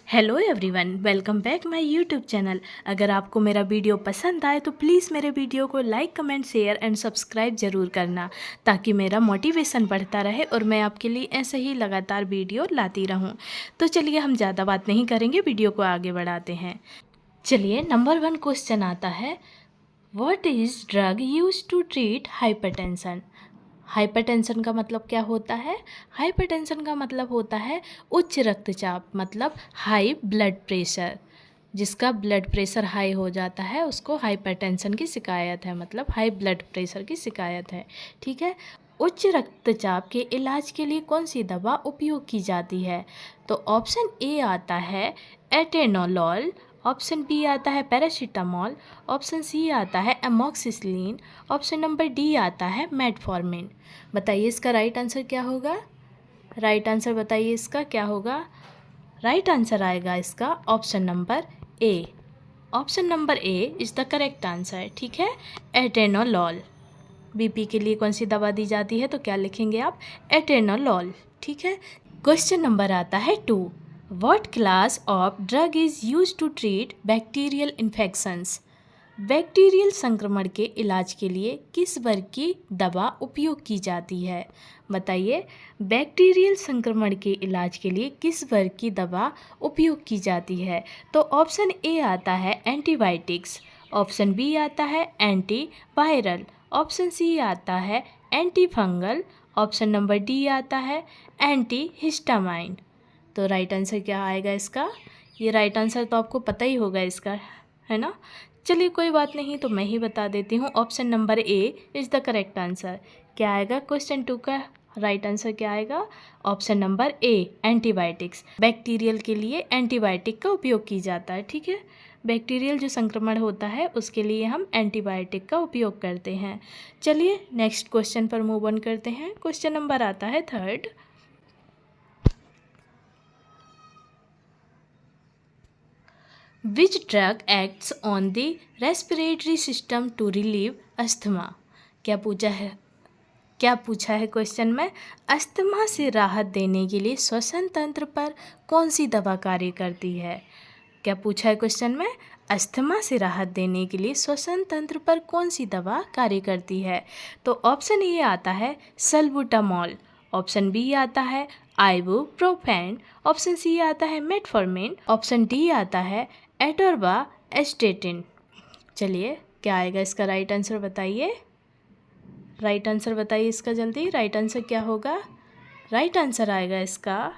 Hello everyone, welcome back my YouTube channel. अगर आपको मेरा वीडियो पसंद आए तो प्लीज़ मेरे वीडियो को like, comment, share and subscribe ज़रूर करना, ताकि मेरा मोटिवेशन बढ़ता रहे और मैं आपके लिए ऐसे ही लगातार वीडियो लाती रहूं। तो चलिए हम ज़्यादा बात नहीं करेंगे, वीडियो को आगे बढ़ाते हैं। चलिए नंबर 1 क्वेश्चन आता है, what is drug use to treat hypertension. Hypertension का मतलब क्या होता है? हाइपरटेंशन का मतलब होता है उच्च रक्तचाप, मतलब हाई ब्लड प्रेशर। जिसका ब्लड प्रेशर हाई हो जाता है उसको हाइपरटेंशन की शिकायत है, मतलब हाई ब्लड प्रेशर की शिकायत है। ठीक है। उच्च रक्तचाप के इलाज के लिए कौन सी दवा उपयोग की जाती है? तो ऑप्शन ए आता है एटेनोलॉल, ऑप्शन बी आता है पैरासीटामॉल, ऑप्शन सी आता है एमॉक्सिसिलिन, ऑप्शन नंबर डी आता है मेटफॉर्मिन। बताइए इसका राइट आंसर क्या होगा? राइट आंसर बताइए इसका क्या होगा? राइट आंसर आएगा इसका option number A. Option number A is the correct answer. ठीक है। एटेनोलॉल। बीपी के लिए कौन सी दवा दी जाती है? तो क्या लिखेंगे आप? एटेनोलॉल। ठीक है। क्वेश्चन नंबर आता है 2, what class of drug is use to treat bacterial infections. Bacterial संक्रमण के इलाज के लिए किस वर्ग की दवा उपयोग की जाती है? बताइए, बैक्टीरियल संक्रमण के इलाज के लिए किस वर्ग की दवा उपयोग की जाती है? तो ऑप्शन ए आता है एंटीबायोटिक्स, ऑप्शन बी आता है एंटीवायरल, ऑप्शन सी आता है anti fungal, option number D आता है एंटी हिस्टामाइन। तो राइट आंसर क्या आएगा इसका? ये राइट आंसर तो आपको पता ही होगा इसका, है ना? चलिए कोई बात नहीं, तो मैं ही बता देती हूँ। Option number A is the correct answer. क्या आएगा क्वेश्चन 2 का राइट आंसर? क्या आएगा? Option number A antibiotics. Bacterial के लिए एंटीबायोटिक का उपयोग की जाता है। ठीक है। बैक्टीरियल जो संक्रमण होता है उसके लिए हम एंटीबायोटिक का उपयोग करते हैं। चलिए नेक्स्ट क्वेश्चन पर मूव ऑन करते हैं। क्वेश्चन नंबर आता है 3, which drug acts on the respiratory system to relieve asthma. क्या पूछा है क्वेश्चन में? अस्थमा से राहत देने के लिए श्वसन तंत्र पर कौन सी दवा कार्य करती है? क्या पूछा है क्वेश्चन में? अस्थमा से राहत देने के लिए श्वसन तंत्र पर कौन सी दवा कार्य करती है? तो ऑप्शन ए आता है सल्बुटामॉल, ऑप्शन बी आता है आइबुप्रोफेन, ऑप्शन सी आता है मेटफॉर्मिन, ऑप्शन डी आता है एटोर्वास्टेटिन। चलिए क्या आएगा इसका राइट आंसर बताइए। राइट आंसर बताइए इसका जल्दी। राइट आंसर क्या होगा? राइट आंसर आएगा इसका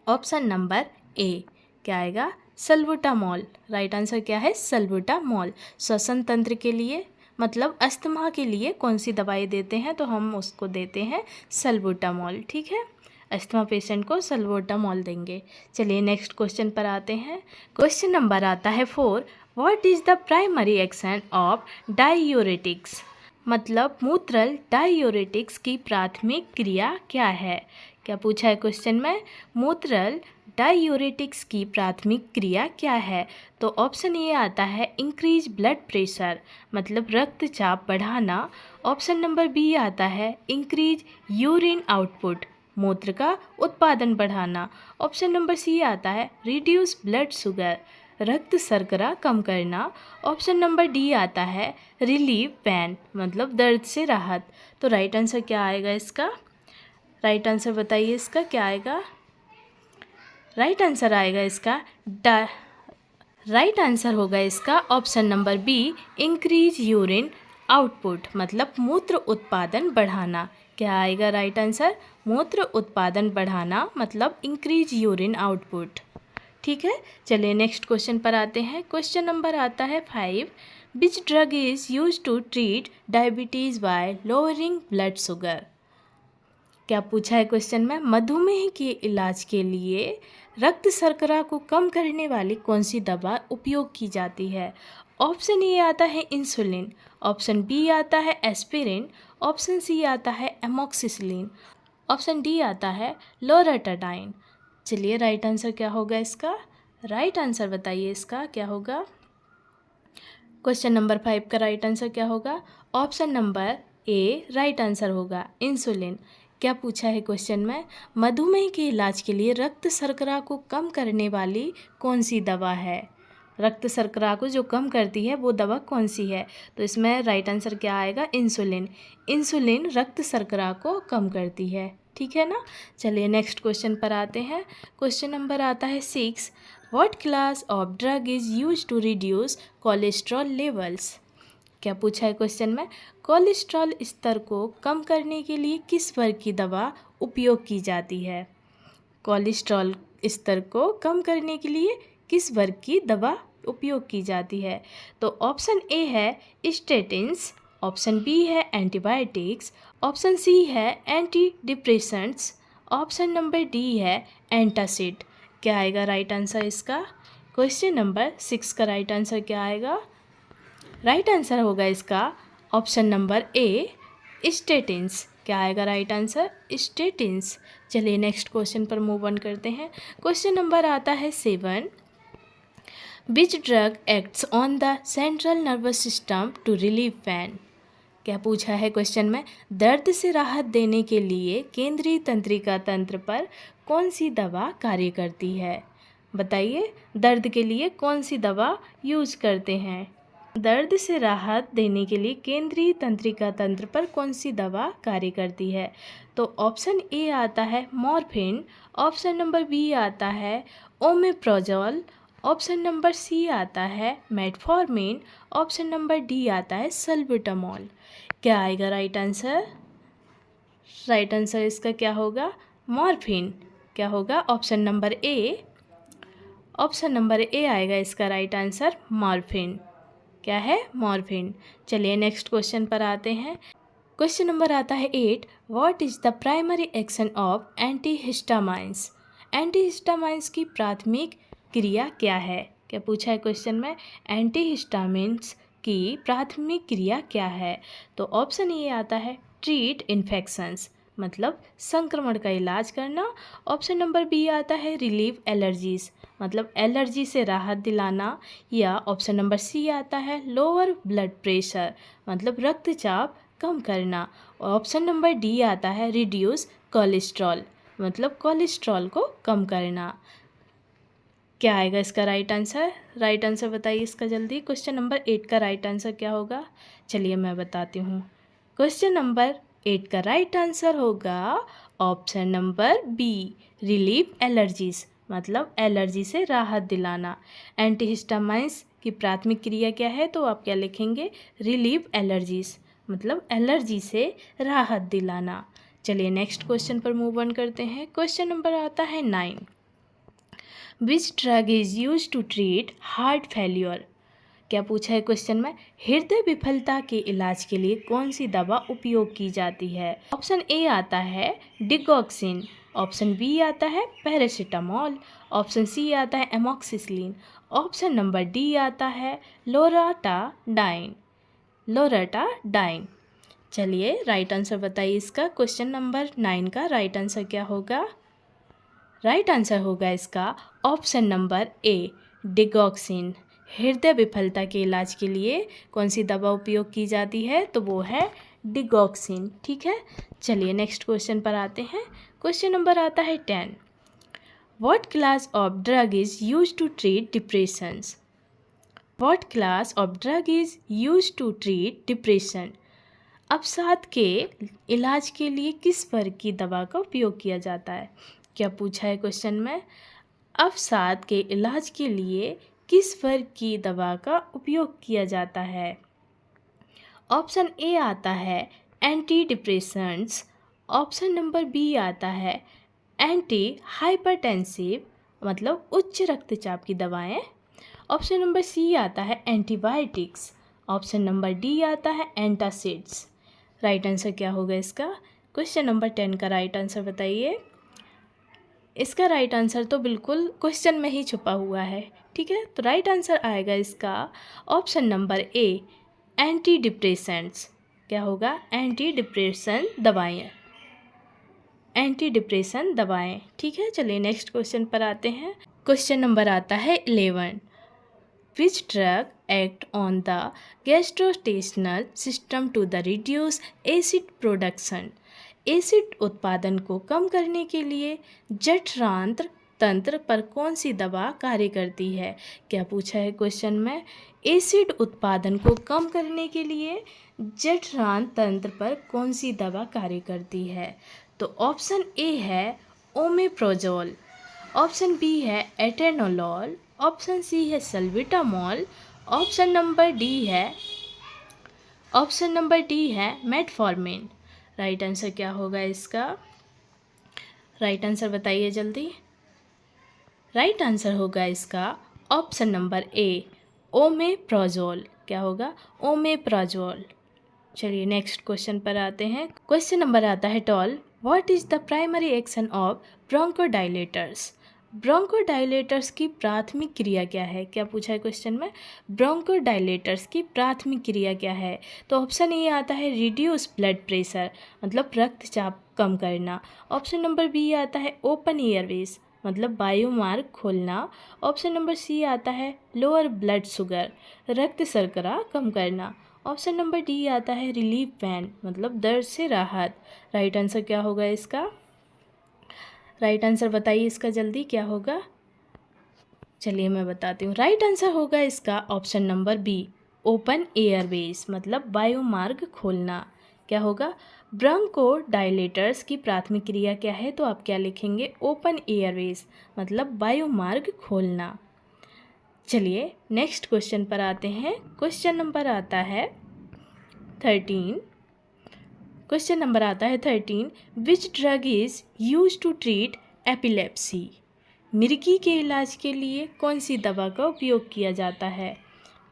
ऑप्शन नंबर ए। क्या आएगा? सल्बुटामॉल। राइट आंसर क्या है? सल्बुटामॉल। श्वसन तंत्र के लिए, मतलब अस्थमा के लिए कौन सी दवाई देते हैं? तो हम उसको देते हैं सल्बुटामॉल। ठीक है। अस्थमा पेशेंट को सल्बुटामॉल देंगे। चलिए नेक्स्ट क्वेश्चन पर आते हैं। क्वेश्चन नंबर आता है 4, what is the primary action of diuretics. मतलब मूत्रल डायूरेटिक्स की प्राथमिक क्रिया क्या है? क्या पूछा है क्वेश्चन में? मूत्रल डायूरेटिक्स की प्राथमिक क्रिया क्या है? तो ऑप्शन ए आता है इंक्रीज ब्लड प्रेशर, मतलब रक्तचाप बढ़ाना, ऑप्शन नंबर बी आता है इंक्रीज यूरिन आउटपुट, मूत्र का उत्पादन बढ़ाना, ऑप्शन नंबर सी आता है रिड्यूस ब्लड शुगर, रक्त शर्करा कम करना, ऑप्शन नंबर डी आता है रिलीव पेन, मतलब दर्द से राहत। तो राइट आंसर क्या आएगा इसका? राइट आंसर बताइए इसका क्या आएगा? राइट आंसर आएगा इसका राइट आंसर होगा इसका option number be increase urine output, मतलब मूत्र उत्पादन बढ़ाना। क्या आएगा राइट आंसर? मूत्र उत्पादन बढ़ाना, मतलब इंक्रीज यूरिन आउटपुट। ठीक है। चलिए नेक्स्ट क्वेश्चन पर आते हैं। क्वेश्चन नंबर आता है 5, which drug is use to treat diabetes by lowering blood sugar. क्या पूछा है क्वेश्चन में? मधुमेह के इलाज के लिए रक्त शर्करा को कम करने वाली कौन सी दवा उपयोग की जाती है? ऑप्शन ए आता है इंसुलिन, ऑप्शन बी आता है एस्पिरिन, ऑप्शन सी आता है एमॉक्सिसिलिन, ऑप्शन डी आता है लोराटाडाइन। चलिए राइट आंसर क्या होगा इसका? राइट आंसर बताइए इसका क्या होगा? क्वेश्चन नंबर 5 का राइट आंसर क्या होगा? Option number A right answer होगा इंसुलिन। क्या पूछा है क्वेश्चन में, मधुमेह के इलाज के लिए रक्त शर्करा को कम करने वाली कौन सी दवा है। रक्त शर्करा को जो कम करती है वो दवा कौन सी है। तो इसमें राइट आंसर क्या आएगा, इंसुलिन। इंसुलिन रक्त शर्करा को कम करती है, ठीक है ना। चलिए नेक्स्ट क्वेश्चन पर आते हैं। क्वेश्चन नंबर आता है 6। What class of drug is use to reduce cholesterol levels. क्या पूछा है क्वेश्चन में, कोलेस्ट्रॉल स्तर को कम करने के लिए किस वर्ग की दवा उपयोग की जाती है। कोलेस्ट्रॉल स्तर को कम करने के लिए किस वर्ग की दवा उपयोग की जाती है। तो ऑप्शन ए है स्टेटिन्स, ऑप्शन बी है एंटीबायोटिक्स, ऑप्शन सी है anti depressants, option number D है एंटासिड। क्या आएगा राइट आंसर इसका। क्वेश्चन नंबर 6 का राइट आंसर क्या आएगा। राइट आंसर होगा इसका ऑप्शन नंबर ए स्टेटिन्स। क्या आएगा राइट आंसर, स्टेटिन्स। चलिए नेक्स्ट क्वेश्चन पर मूव ऑन करते हैं। क्वेश्चन नंबर आता है 7। Which drug acts on the central nervous system to relieve pain. क्या पूछा है क्वेश्चन में, दर्द से राहत देने के लिए केंद्रीय तंत्रिका तंत्र पर कौन सी दवा कार्य करती है। बताइए, दर्द के लिए कौन सी दवा यूज करते हैं। दर्द से राहत देने के लिए केंद्रीय तंत्रिका तंत्र पर कौन सी दवा कार्य करती है। तो ऑप्शन ए आता है मॉर्फिन, ऑप्शन नंबर बी आता है ओमेप्रोजोल, ऑप्शन नंबर सी आता है मेटफॉर्मिन, ऑप्शन नंबर डी आता है सल्बुटामॉल। क्या आएगा राइट आंसर। राइट आंसर इसका क्या होगा, मॉर्फिन। क्या होगा option number A. Option number A आएगा इसका राइट आंसर, मॉर्फिन। क्या है, मॉर्फिन। चलिए नेक्स्ट क्वेश्चन पर आते हैं। क्वेश्चन नंबर आता है 8। What is the primary action of antihistamines. Antihistamines की प्राथमिक क्रिया क्या है। क्या पूछा है क्वेश्चन में, एंटीहिस्टामिन्स की प्राथमिक क्रिया क्या है। तो ऑप्शन ए आता है ट्रीट इन्फेक्शंस, मतलब संक्रमण का इलाज करना। ऑप्शन नंबर बी आता है रिलीव एलर्जीज, मतलब एलर्जी से राहत दिलाना। या ऑप्शन नंबर सी आता है लोअर ब्लड प्रेशर, मतलब रक्तचाप कम करना। ऑप्शन नंबर डी आता है रिड्यूस कोलेस्ट्रॉल, मतलब कोलेस्ट्रॉल को कम करना। क्या आएगा इसका राइट आंसर। राइट आंसर बताइए इसका जल्दी। क्वेश्चन नंबर 8 का राइट आंसर क्या होगा, चलिए मैं बताती हूँ। क्वेश्चन नंबर 8 का राइट आंसर होगा option number B relieve allergies, मतलब एलर्जी से राहत दिलाना। एंटीहिस्टामाइंस की प्राथमिक क्रिया क्या है, तो आप क्या लिखेंगे, रिलीव एलर्जीज, मतलब एलर्जी से राहत दिलाना। चलिए नेक्स्ट क्वेश्चन पर मूव ऑन करते हैं। क्वेश्चन नंबर आता है 9। Which drug is use to treat heart failure. क्या पूछा है क्वेश्चन में, हृदय विफलता के इलाज के लिए कौन सी दवा उपयोग की जाती है। ऑप्शन ए आता है डिगॉक्सिन, ऑप्शन बी आता है पैरासीटामोल, ऑप्शन सी आता है एमॉक्सिसिलिन, ऑप्शन नंबर डी आता है लोराटाडाइन। लोराटाडाइन। चलिए राइट आंसर बताइए इसका। क्वेश्चन नंबर 9 का राइट आंसर क्या होगा। राइट आंसर होगा इसका ऑप्शन नंबर ए डिगॉक्सिन। हृदय विफलता के इलाज के लिए कौन सी दवा उपयोग की जाती है, तो वो है डिगॉक्सिन, ठीक है। चलिए नेक्स्ट क्वेश्चन पर आते हैं। क्वेश्चन नंबर आता है 10। What class of drug is use to treat depressions. What class of drug is use to treat depression. अवसाद के इलाज के लिए किस वर्ग की दवा का उपयोग किया जाता है। क्या पूछा है क्वेश्चन में, अवसाद के इलाज के लिए किस वर्ग की दवा का उपयोग किया जाता है। ऑप्शन ए आता है anti depressants, option number B आता है एंटी हाइपरटेंसिव, मतलब उच्च रक्तचाप की दवाएं। ऑप्शन नंबर सी आता है एंटीबायोटिक्स, ऑप्शन नंबर डी आता है एंटासिड्स। राइट आंसर क्या होगा इसका। क्वेश्चन नंबर 10 का राइट आंसर बताइए। इसका राइट आंसर तो बिल्कुल क्वेश्चन में ही छुपा हुआ है, ठीक है। तो राइट आंसर आएगा इसका option number A anti depressants. क्या होगा, एंटी डिप्रेशन दवाएं, एंटी डिप्रेशन दवाएं, ठीक है। चलिए नेक्स्ट क्वेश्चन पर आते हैं। क्वेश्चन नंबर आता है 11। Which drug act on the gastrointestinal system to the reduce acid production. Acid उत्पादन को कम करने के लिए जठरांत्र तंत्र पर कौन सी दवा कार्य करती है? क्या पूछा है क्वेश्चन में? एसिड उत्पादन को कम करने के लिए जठरांत्र तंत्र पर कौन सी दवा कार्य करती है? तो ऑप्शन ए है ओमेप्रोजोल, ऑप्शन बी है एटेनोलॉल, ऑप्शन सी है सल्बिटामॉल, ऑप्शन नंबर डी है मेटफॉर्मिन। राइट आंसर क्या होगा इसका? राइट आंसर बताइए जल्दी। राइट आंसर होगा इसका ऑप्शन नंबर ए ओमेप्रोजोल। क्या होगा? ओमेप्रोजोल। चलिए नेक्स्ट क्वेश्चन पर आते हैं। क्वेश्चन नंबर आता है 12। What is the primary action of bronchodilators? Bronchodilators की प्राथमिक क्रिया क्या है? क्या पूछा है क्वेश्चन में? ब्रोंकोडायलेटर्स की प्राथमिक क्रिया क्या है? तो ऑप्शन ए आता है रिड्यूस ब्लड प्रेशर, मतलब रक्तचाप कम करना। ऑप्शन नंबर बी आता है ओपन एयरवेज, मतलब वायुमार्ग खोलना। ऑप्शन नंबर सी आता है लोअर ब्लड शुगर, रक्त शर्करा कम करना। ऑप्शन नंबर डी आता है रिलीफ पेन, मतलब दर्द से राहत। राइट आंसर क्या होगा इसका? राइट आंसर बताइए इसका जल्दी, क्या होगा? चलिए मैं बताती हूँ। राइट आंसर होगा इसका option number be open Airways, मतलब वायुमार्ग खोलना। क्या होगा? ब्रोंकोडायलेटर्स की प्राथमिक क्रिया क्या है? तो आप क्या लिखेंगे? ओपन एयरवेज, मतलब वायुमार्ग खोलना। चलिए नेक्स्ट क्वेश्चन पर आते हैं। क्वेश्चन नंबर आता है 13। क्वेश्चन नंबर आता है 13। Which drug is use to treat epilepsy? मिर्गी के इलाज के लिए कौन सी दवा का उपयोग किया जाता है?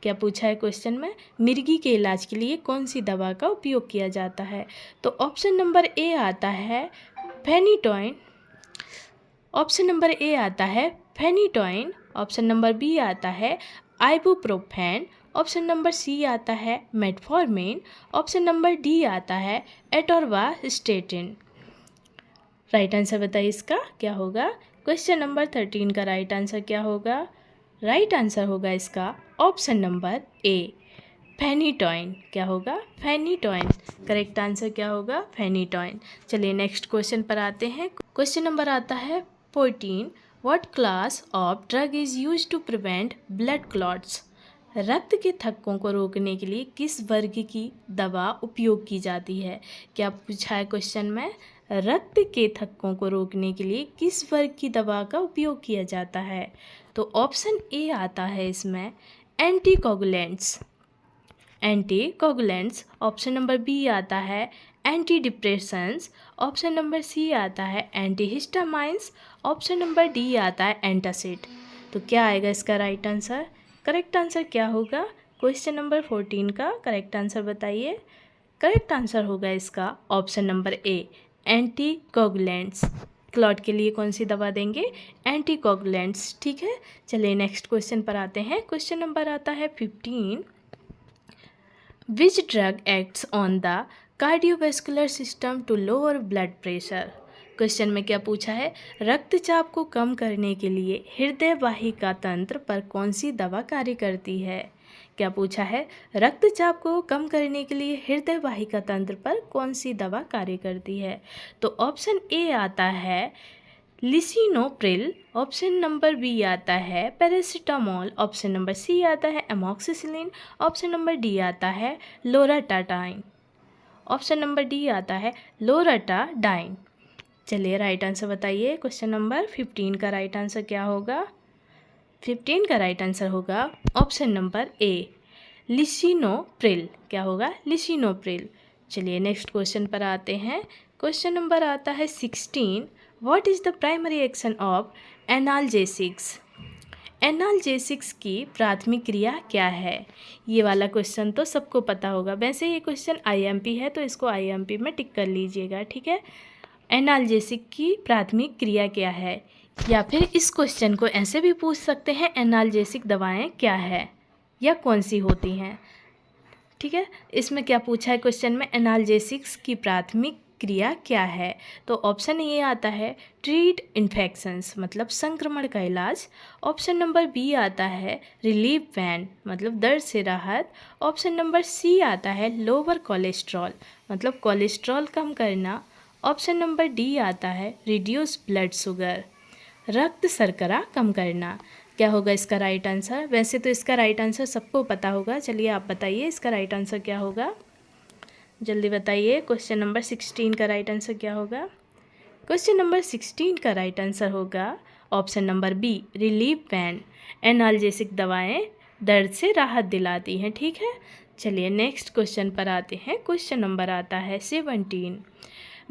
क्या पूछा है क्वेश्चन में? मिर्गी के इलाज के लिए कौन सी दवा का उपयोग किया जाता है? तो ऑप्शन नंबर ए आता है फेनिटोइन, ऑप्शन नंबर ए आता है फेनिटोइन, ऑप्शन नंबर बी आता है आइबुप्रोफेन, ऑप्शन नंबर सी आता है मेटफॉर्मिन, ऑप्शन नंबर डी आता है एटोर्वास्टेटिन। राइट आंसर बताइए इसका क्या होगा? क्वेश्चन नंबर 13 का राइट आंसर क्या होगा? राइट आंसर होगा इसका ऑप्शन नंबर ए फेनिटोइन। क्या होगा? फेनिटोइन। करेक्ट आंसर क्या होगा? फेनिटोइन। चलिए नेक्स्ट क्वेश्चन पर आते हैं। क्वेश्चन नंबर आता है 14। What class of drug is use to prevent blood clots? रक्त के थक्कों को रोकने के लिए किस वर्ग की दवा उपयोग की जाती है? क्या पूछा है क्वेश्चन में? रक्त के थक्कों को रोकने के लिए किस वर्ग की दवा का उपयोग किया जाता है? तो ऑप्शन ए आता है इसमें anticoagulants, anticoagulants. Option number B आता है anti depressions, option number C आता है एंटीहिस्टामाइंस, ऑप्शन नंबर डी आता है एंटासिड। तो क्या आएगा इसका राइट आंसर? करेक्ट आंसर क्या होगा? क्वेश्चन नंबर 14 का करेक्ट आंसर बताइए। करेक्ट आंसर होगा इसका option number A anticoagulants. Clot के लिए कौन सी दवा देंगे? एंटीकोगुलेंट्स। ठीक है, चलिए नेक्स्ट क्वेश्चन पर आते हैं। क्वेश्चन नंबर आता है 15। Which drug acts on the cardiovascular system to lower blood pressure? Question में क्या पूछा है? रक्तचाप को कम करने के लिए हृदय वाहिका तंत्र पर कौन सी दवा कार्य करती है? क्या पूछा है? रक्तचाप को कम करने के लिए हृदय वाहिका तंत्र पर कौन सी दवा कार्य करती है? तो ऑप्शन ए आता है लिसिनोप्रिल, ऑप्शन नंबर बी आता है पैरासीटामोल, ऑप्शन नंबर सी आता है एमॉक्सिसिलिन, ऑप्शन नंबर डी आता है लोराटाडाइन, ऑप्शन नंबर डी आता है लोराटाडाइन। चलिए राइट आंसर बताइए। क्वेश्चन नंबर 15 का राइट आंसर क्या होगा? 15 का राइट आंसर होगा ऑप्शन नंबर ए लिसिनोप्रिल। क्या होगा? लिसिनोप्रिल। चलिए नेक्स्ट क्वेश्चन पर आते हैं। क्वेश्चन नंबर आता है 16। What is the primary action of analgesics? Analgesics की प्राथमिक क्रिया क्या है? ये वाला क्वेश्चन तो सबको पता होगा। वैसे ये क्वेश्चन आईएमपी है तो इसको आईएमपी में टिक कर लीजिएगा, ठीक है। एनाल्जेसिक की प्राथमिक क्रिया क्या है? या फिर इस क्वेश्चन को ऐसे भी पूछ सकते हैं एनाल्जेसिक दवाएं क्या है या कौन सी होती हैं, ठीक है। इसमें क्या पूछा है क्वेश्चन में? एनाल्जेसिक्स की प्राथमिक क्रिया क्या है? तो ऑप्शन ए आता है ट्रीट इन्फेक्शंस, मतलब संक्रमण का इलाज। ऑप्शन नंबर बी आता है रिलीफ पेन, मतलब दर्द से राहत। ऑप्शन नंबर सी आता है लोअर कोलेस्ट्रॉल, मतलब कोलेस्ट्रॉल कम करना। ऑप्शन नंबर डी आता है रिड्यूस ब्लड शुगर, रक्त शर्करा कम करना। क्या होगा इसका राइट आंसर? वैसे तो इसका राइट आंसर सबको पता होगा, चलिए आप बताइए इसका राइट आंसर क्या होगा, जल्दी बताइए। क्वेश्चन नंबर 16 का राइट आंसर क्या होगा? क्वेश्चन नंबर 16 का राइट आंसर होगा option number B, relief pain. Analgesic दवाएं दर्द से राहत दिलाती हैं, ठीक है। चलिए नेक्स्ट क्वेश्चन पर आते हैं। क्वेश्चन नंबर आता है 17,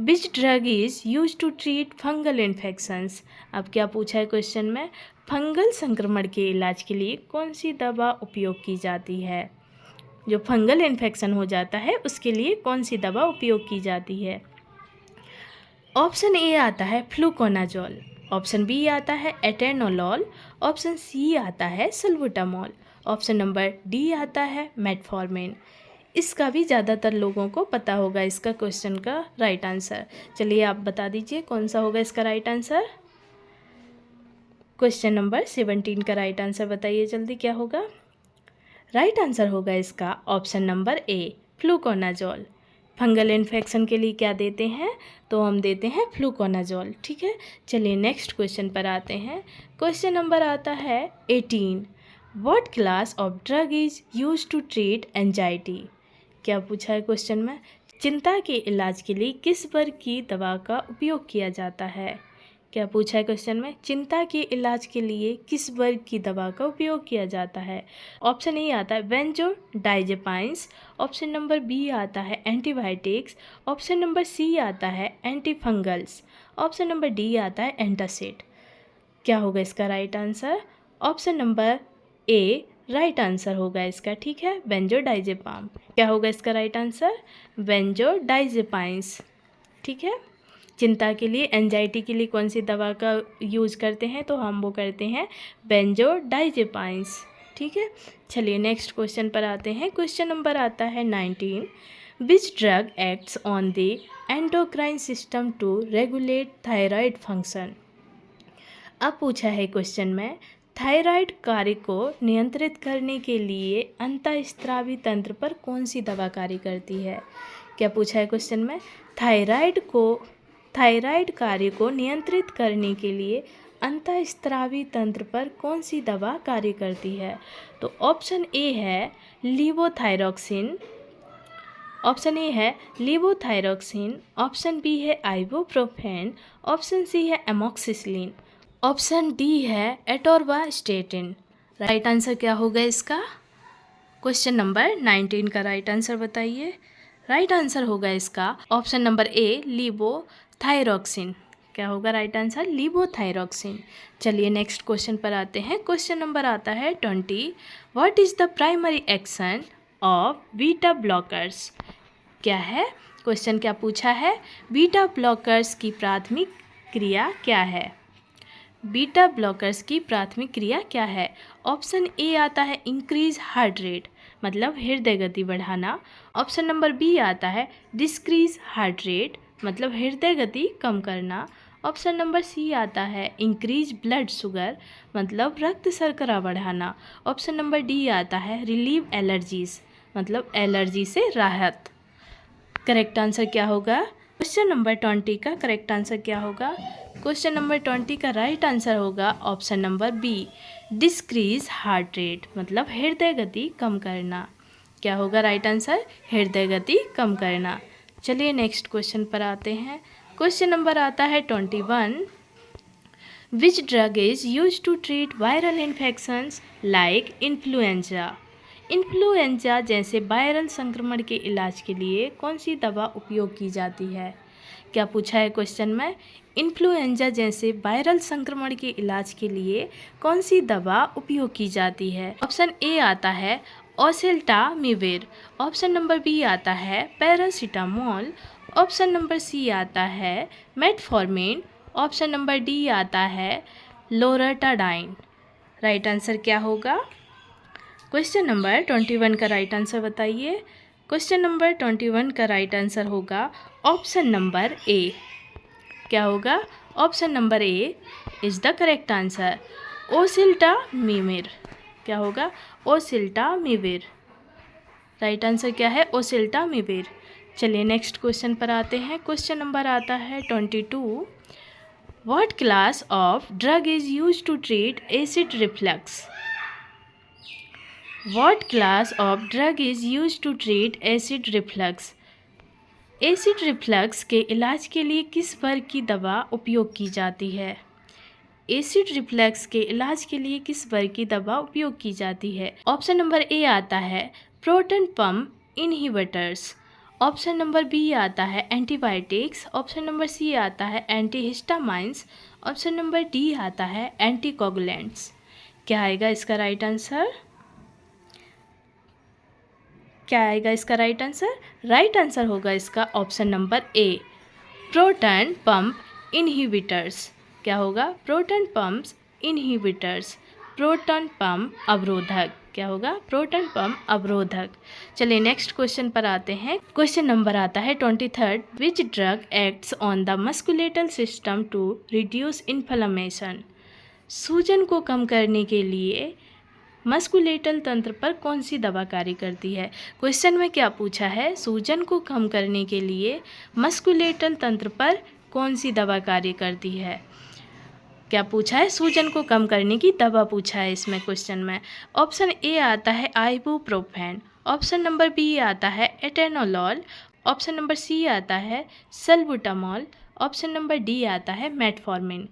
which drug is use to treat fungal infections. अब क्या पूछा है क्वेश्चन में, फंगल संक्रमण के इलाज के लिए कौन सी दवा उपयोग की जाती है? जो फंगल इन्फेक्शन हो जाता है उसके लिए कौन सी दवा उपयोग की जाती है? ऑप्शन ए आता है फ्लूकोनाजोल, ऑप्शन बी आता है एटेनोलॉल, ऑप्शन सी आता है सल्बुटामॉल, ऑप्शन नंबर डी आता है मेटफॉर्मिन। इसका भी ज़्यादातर लोगों को पता होगा इसका क्वेश्चन का राइट आंसर। चलिए आप बता दीजिए कौन सा होगा इसका राइट आंसर। क्वेश्चन नंबर 17 का राइट आंसर बताइए जल्दी, क्या होगा? राइट आंसर होगा इसका option number A, fluconazole. Fungal infection के लिए क्या देते हैं? तो हम देते हैं फ्लूकोनाजोल, ठीक है। चलिए नेक्स्ट क्वेश्चन पर आते हैं। क्वेश्चन नंबर आता है 18, what class of drug is use to treat anxiety. क्या पूछा है क्वेश्चन में, चिंता के इलाज के लिए किस वर्ग की दवा का उपयोग किया जाता है? क्या पूछा है क्वेश्चन में, चिंता के इलाज के लिए किस वर्ग की दवा का उपयोग किया जाता है? ऑप्शन ए आता है बेंजोडाइजेपाइंस, ऑप्शन नंबर बी आता है एंटीबायोटिक्स, ऑप्शन नंबर सी आता है एंटीफंगल्स, ऑप्शन नंबर डी आता है एंटासिड। क्या होगा इसका right answer? Option number A right answer होगा इसका, ठीक है, बेंजोडाइजेपाम। क्या होगा इसका राइट आंसर? बेंजोडाइजेपाइंस, ठीक है। चिंता के लिए, एंजाइटी के लिए कौन सी दवा का यूज़ करते हैं? तो हम वो करते हैं बेंजोडाइजेपाइंस, ठीक है। चलिए नेक्स्ट क्वेश्चन पर आते हैं। क्वेश्चन नंबर आता है 19, which drug acts on the endocrine system to regulate thyroid function. अब पूछा है क्वेश्चन में, थायराइड कार्य को नियंत्रित करने के लिए अंतःस्रावी तंत्र पर कौन सी दवा कार्य करती है? क्या पूछा है क्वेश्चन में, थायराइड कार्य को नियंत्रित करने के लिए अंतःस्रावी तंत्र पर कौन सी दवा कार्य करती है? तो ऑप्शन ए है लीवोथायरॉक्सिन, ऑप्शन ए है लीवोथायरॉक्सिन, ऑप्शन बी है आइबुप्रोफेन, ऑप्शन सी है एमॉक्सिसिलिन, ऑप्शन डी है एटोरवास्टेटिन। राइट आंसर क्या होगा इसका? क्वेश्चन नंबर 19 का राइट आंसर बताइए। राइट आंसर होगा इसका ऑप्शन नंबर ए लीवोथायरॉक्सिन। क्या होगा राइट आंसर? लीवोथायरॉक्सिन। चलिए नेक्स्ट क्वेश्चन पर आते हैं। क्वेश्चन नंबर आता है 20, what is the primary action of beta blockers. क्या है क्वेश्चन, क्या पूछा है? बीटा ब्लॉकर्स की प्राथमिक क्रिया क्या है? बीटा ब्लॉकर्स की प्राथमिक क्रिया क्या है? ऑप्शन ए आता है इंक्रीज हार्ट रेट, मतलब हृदय गति बढ़ाना। ऑप्शन नंबर बी आता है डिस्क्रीज हार्ट रेट, मतलब हृदय गति कम करना। ऑप्शन नंबर सी आता है इंक्रीज ब्लड शुगर, मतलब रक्त शर्करा बढ़ाना। ऑप्शन नंबर डी आता है रिलीव एलर्जीज, मतलब एलर्जी से राहत। करेक्ट आंसर क्या होगा? क्वेश्चन नंबर 20 का करेक्ट आंसर क्या होगा? क्वेश्चन नंबर 20 का राइट आंसर होगा option number B decrease heart rate, मतलब हृदय गति कम करना। क्या होगा राइट आंसर? हृदय गति कम करना। चलिए नेक्स्ट क्वेश्चन पर आते हैं। क्वेश्चन नंबर आता है 21, which drug is use to treat viral infections like influenza. Influenza जैसे वायरल संक्रमण के इलाज के लिए कौन सी दवा उपयोग की जाती है? क्या पूछा है क्वेश्चन में? इन्फ्लुएंजा जैसे वायरल संक्रमण के इलाज के लिए कौन सी दवा उपयोग की जाती है? ऑप्शन ए आता है ओसेल्टामिविर, ऑप्शन नंबर बी आता है पैरासीटामोल, ऑप्शन नंबर सी आता है मेटफॉर्मिन, ऑप्शन नंबर डी आता है लोराटाडाइन। राइट आंसर क्या होगा? क्वेश्चन नंबर 21 का राइट आंसर बताइए। क्वेश्चन नंबर 21 का राइट आंसर होगा ऑप्शन नंबर ए। क्या होगा? Option number A is the correct answer, oseltamivir. क्या होगा? ओसेल्टामिविर। राइट आंसर क्या है? ओसेल्टामिविर। चलिए नेक्स्ट क्वेश्चन पर आते हैं। क्वेश्चन नंबर आता है 22। What class of drug is use to treat acid reflux? What class of drug is use to treat acid reflux? Acid reflux के इलाज के लिए किस वर्ग की दवा उपयोग की जाती है? एसिड रिफ्लक्स के इलाज के लिए किस वर्ग की दवा उपयोग की जाती है? ऑप्शन नंबर ए आता है proton pump inhibitors. Option number B आता है एंटीबायोटिक्स। ऑप्शन नंबर सी आता है एंटीहिस्टामाइंस। ऑप्शन नंबर डी आता है एंटीकोगुलेंट्स। क्या आएगा इसका राइट आंसर? क्या आएगा इसका राइट आंसर? राइट आंसर होगा इसका option number A proton pump inhibitors. क्या होगा? Proton pumps inhibitors. Proton pump अवरोधक। क्या होगा? प्रोटॉन पंप अवरोधक। चलिए नेक्स्ट क्वेश्चन पर आते हैं। क्वेश्चन नंबर आता है 23। Which drug acts on the musculoskeletal system to reduce inflammation? सूजन को कम करने के लिए मस्कुलेटल तंत्र पर कौन सी दवा कार्य करती है? क्वेश्चन में क्या पूछा है? सूजन को कम करने के लिए मस्कुलेटल तंत्र पर कौन सी दवा कार्य करती है? क्या पूछा है? सूजन को कम करने की दवा पूछा है इसमें क्वेश्चन में। ऑप्शन ए आता है आइबुप्रोफेन। ऑप्शन नंबर बी आता है एटेनोलॉल। ऑप्शन नंबर सी आता है सल्बुटामॉल। ऑप्शन नंबर डी आता है मेटफॉर्मिन।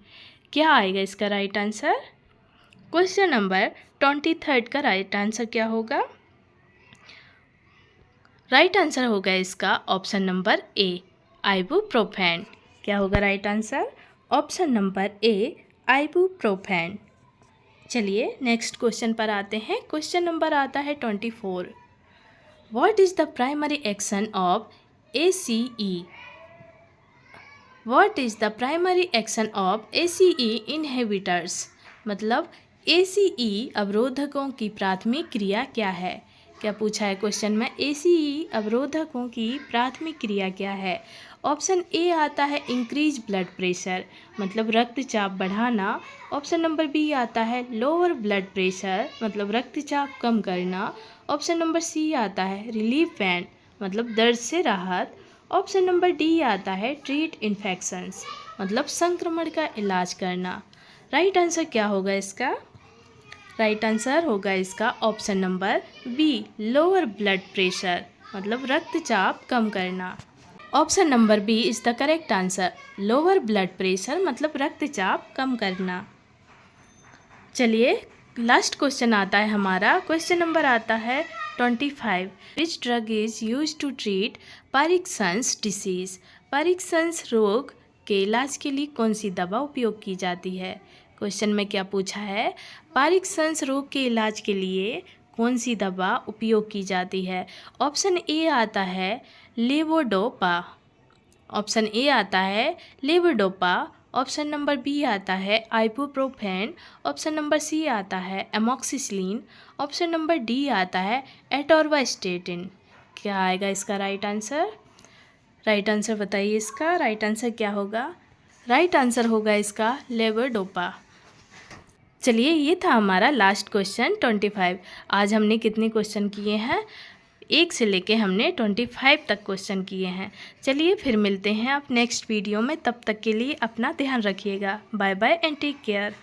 क्या आएगा इसका राइट आंसर? क्वेश्चन नंबर 23 का राइट आंसर क्या होगा? राइट आंसर होगा इसका ऑप्शन नंबर ए आइबुप्रोफेन। क्या होगा right answer? Option number A ibuprofen. चलिए नेक्स्ट क्वेश्चन पर आते हैं। क्वेश्चन नंबर आता है 24। What is the primary action of ACE? What is the primary action of ACE inhibitors? मतलब ACE अवरोधकों की प्राथमिक क्रिया क्या है? क्या पूछा है क्वेश्चन में? ACE अवरोधकों की प्राथमिक क्रिया क्या है? ऑप्शन ए आता है इंक्रीज ब्लड प्रेशर, मतलब रक्तचाप बढ़ाना। ऑप्शन नंबर बी आता है लोअर ब्लड प्रेशर, मतलब रक्तचाप कम करना। ऑप्शन नंबर सी आता है रिलीफ पेन, मतलब दर्द से राहत। ऑप्शन नंबर डी आता है ट्रीट इन्फेक्शंस, मतलब संक्रमण का इलाज करना। राइट आंसर क्या होगा इसका? राइट आंसर होगा इसका option number B lower blood pressure, मतलब रक्तचाप कम करना। Option number B is the correct answer. Lower blood pressure मतलब रक्तचाप कम करना। चलिए लास्ट क्वेश्चन आता है हमारा। क्वेश्चन नंबर आता है 25। Which drug is use to treat Parkinson's disease? Parkinson's रोग के इलाज के लिए कौन सी दवा उपयोग की जाती है? क्वेश्चन में क्या पूछा है? पार्किंसंस रोग के इलाज के लिए कौन सी दवा उपयोग की जाती है? ऑप्शन ए आता है लेवोडोपा। ऑप्शन ए आता है लेवोडोपा। ऑप्शन नंबर बी आता है आइबुप्रोफेन। ऑप्शन नंबर सी आता है एमॉक्सिसिलिन। ऑप्शन नंबर डी आता है एटोर्वास्टेटिन। क्या आएगा इसका राइट आंसर? राइट आंसर बताइए इसका। राइट आंसर क्या होगा? राइट आंसर होगा इसका लेवोडोपा। चलिए ये था हमारा लास्ट क्वेश्चन 25। आज हमने कितने क्वेश्चन किए हैं? 1 से लेके हमने 25 तक क्वेश्चन किए हैं। चलिए फिर मिलते हैं आप नेक्स्ट वीडियो में। तब तक के लिए अपना ध्यान रखिएगा। Bye bye and take care.